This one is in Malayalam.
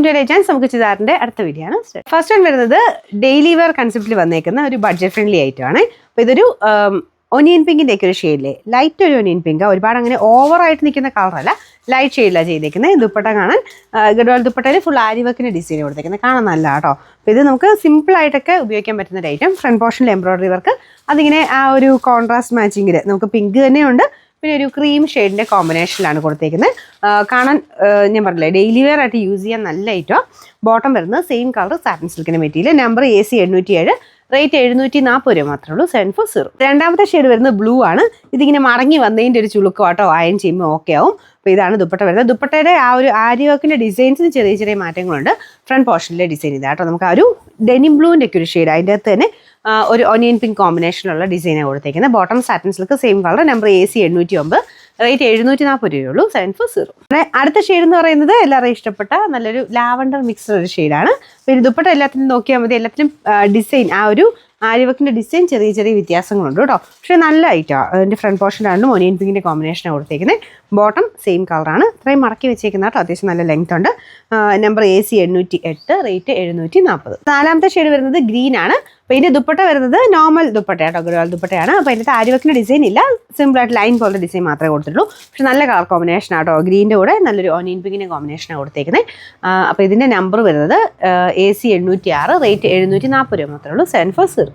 To legends. നമുക്ക് ചുരിദാറിന്റെ അടുത്ത വീഡിയോ ആണ്. ഫസ്റ്റ് വൺ വരുന്നത് ഡെയിലി വെയർ കൺസെപ്റ്റിൽ വന്നേക്കുന്ന ഒരു ബഡ്ജറ്റ് ഫ്രണ്ട്ലി ഐറ്റം ആണ്. അപ്പോൾ ഇതൊരു ഒനിയൻ പിങ്കിൻ്റെ ഒക്കെ ഒരു ഷെയ്ഡിലെ ലൈറ്റ് ഒരു ഒനിയൻ പിങ്ക്, ഒരുപാട് അങ്ങനെ ഓവറായിട്ട് നിൽക്കുന്ന കളറല്ല, ലൈറ്റ് ഷെയ്ഡിലാണ് ചെയ്തേക്കുന്നത്. ദുപ്പട്ട കാണാൻ ഗഡ്വാൾ ദുപ്പട്ടയിൽ ഫുൾ ആരി വർക്കിൻ്റെ ഡിസൈൻ കൊടുത്തേക്കുന്നത്, കാണാൻ നല്ല കേട്ടോ. അപ്പോൾ ഇത് നമുക്ക് സിമ്പിളായിട്ടൊക്കെ ഉപയോഗിക്കാൻ പറ്റുന്ന ഒരു ഐറ്റം. ഫ്രണ്ട് പോർഷനിൽ എംബ്രോയിഡറി വർക്ക്, അതിങ്ങനെ ആ ഒരു കോൺട്രാസ്റ്റ് മാച്ചിങ്ങിൽ നമുക്ക് പിങ്ക് തന്നെയുണ്ട്, പിന്നെ ഒരു ക്രീം ഷെയ്ഡിൻ്റെ കോമ്പിനേഷനിലാണ് കൊടുത്തേക്കുന്നത്. കാണാൻ ഞാൻ പറഞ്ഞില്ലേ ഡെയിലി വെയർ ആയിട്ട് യൂസ് ചെയ്യാൻ നല്ല ഐറ്റം. ബോട്ടം വരുന്നത് സെയിം കളർ സാറ്റിൻ സിൽക്കിൻ്റെ മെറ്റീരിയൽ. നമ്പർ AC 807, റേറ്റ് 740 രൂപ മാത്രമേ ഉള്ളൂ. 740. രണ്ടാമത്തെ ഷെയ്ഡ് വരുന്നത് ബ്ലൂ ആണ്. ഇതിങ്ങനെ മടങ്ങി വന്നതിൻ്റെ ഒരു ചുളുക്ക് കേട്ടോ, അയൺ ചെയ്യുമ്പോൾ ഓക്കെ ആവും. അപ്പോൾ ഇതാണ് ദുപ്പട്ട വരുന്നത്. ദുപ്പട്ടയുടെ ആ ഒരു ആരി വർക്കിൻ്റെ ഡിസൈൻസിന് ചെറിയ ചെറിയ മാറ്റങ്ങളുണ്ട്. ഫ്രണ്ട് പോർഷനിലെ ഡിസൈൻ ഇതാട്ടോ. നമുക്ക് ആ ഒരു ഡെനിം ബ്ലൂവിൻ്റെ ഒക്കെ ഒരു ഷെയ്ഡ്, അതിൻ്റെ അകത്ത് തന്നെ ഒരു ഒനിയൻ പിങ്ക് കോമ്പിനേഷനുള്ള ഡിസൈനാണ് കൊടുത്തേക്കുന്നത്. Bottom satin silk same colour. Number AC 809, rate 740 രൂപയുള്ളൂ. 740. അടുത്ത ഷെയ്ഡ് എന്ന് പറയുന്നത് എല്ലാവരും ഇഷ്ടപ്പെട്ട നല്ലൊരു ലാവണ്ടർ മിക്സ്ഡ് ഒരു ഷെയ്ഡാണ്. പിന്നെ ദുപ്പട്ട എല്ലാത്തിനും നോക്കിയാൽ മതി, എല്ലാത്തിനും ഡിസൈൻ ആ ഒരു ആര്യവർക്കിൻ്റെ ഡിസൈൻ ചെറിയ ചെറിയ വ്യത്യാസങ്ങളുണ്ട് കേട്ടോ. പക്ഷേ നല്ല ഐറ്റമാണ്. അതിൻ്റെ ഫ്രണ്ട് പോർഷനിലാണ് ഒനിയൻ പിങ്കിൻ്റെ കോമ്പിനേഷനാണ് കൊടുത്തേക്കുന്നത്. ബോട്ടം സെയിം കളറാണ്. ഇത്രയും മടക്കി വെച്ചേക്കുന്ന കേട്ടോ, അത്യാവശ്യം നല്ല ലെങ്ത് ഉണ്ട്. Number AC 808, rate 740. നാലാമത്തെ ഷെയ്ഡ് വരുന്നത് ഗ്രീൻ ആണ്. അപ്പോൾ ഇതിൻ്റെ ദുപ്പട്ട വരുന്നത് നോർമൽ ദുപ്പട്ട കേട്ടോ, ഗഡ്വാൾ ദുപ്പട്ടയാണ്. അപ്പോൾ അതിൻ്റെ ആര്യവർക്കിൻ്റെ ഡിസൈൻ ഇല്ല, സിമ്പിളായിട്ട് ലൈൻ പോലത്തെ ഡിസൈൻ മാത്രമേ കൊടുത്തിട്ടുള്ളൂ. പക്ഷെ നല്ല കളർ കോമ്പിനേഷൻ ആട്ടോ, ഗ്രീൻ്റെ കൂടെ നല്ലൊരു ഒനിയൻ പിങ്കിൻ്റെ കോമ്പിനേഷനാണ് കൊടുത്തേക്കുന്നത്. അപ്പോൾ ഇതിൻ്റെ നമ്പർ വരുന്നത് AC 806, റേറ്റ് 740 രൂപ മാത്രമേ ഉള്ളൂ. 740.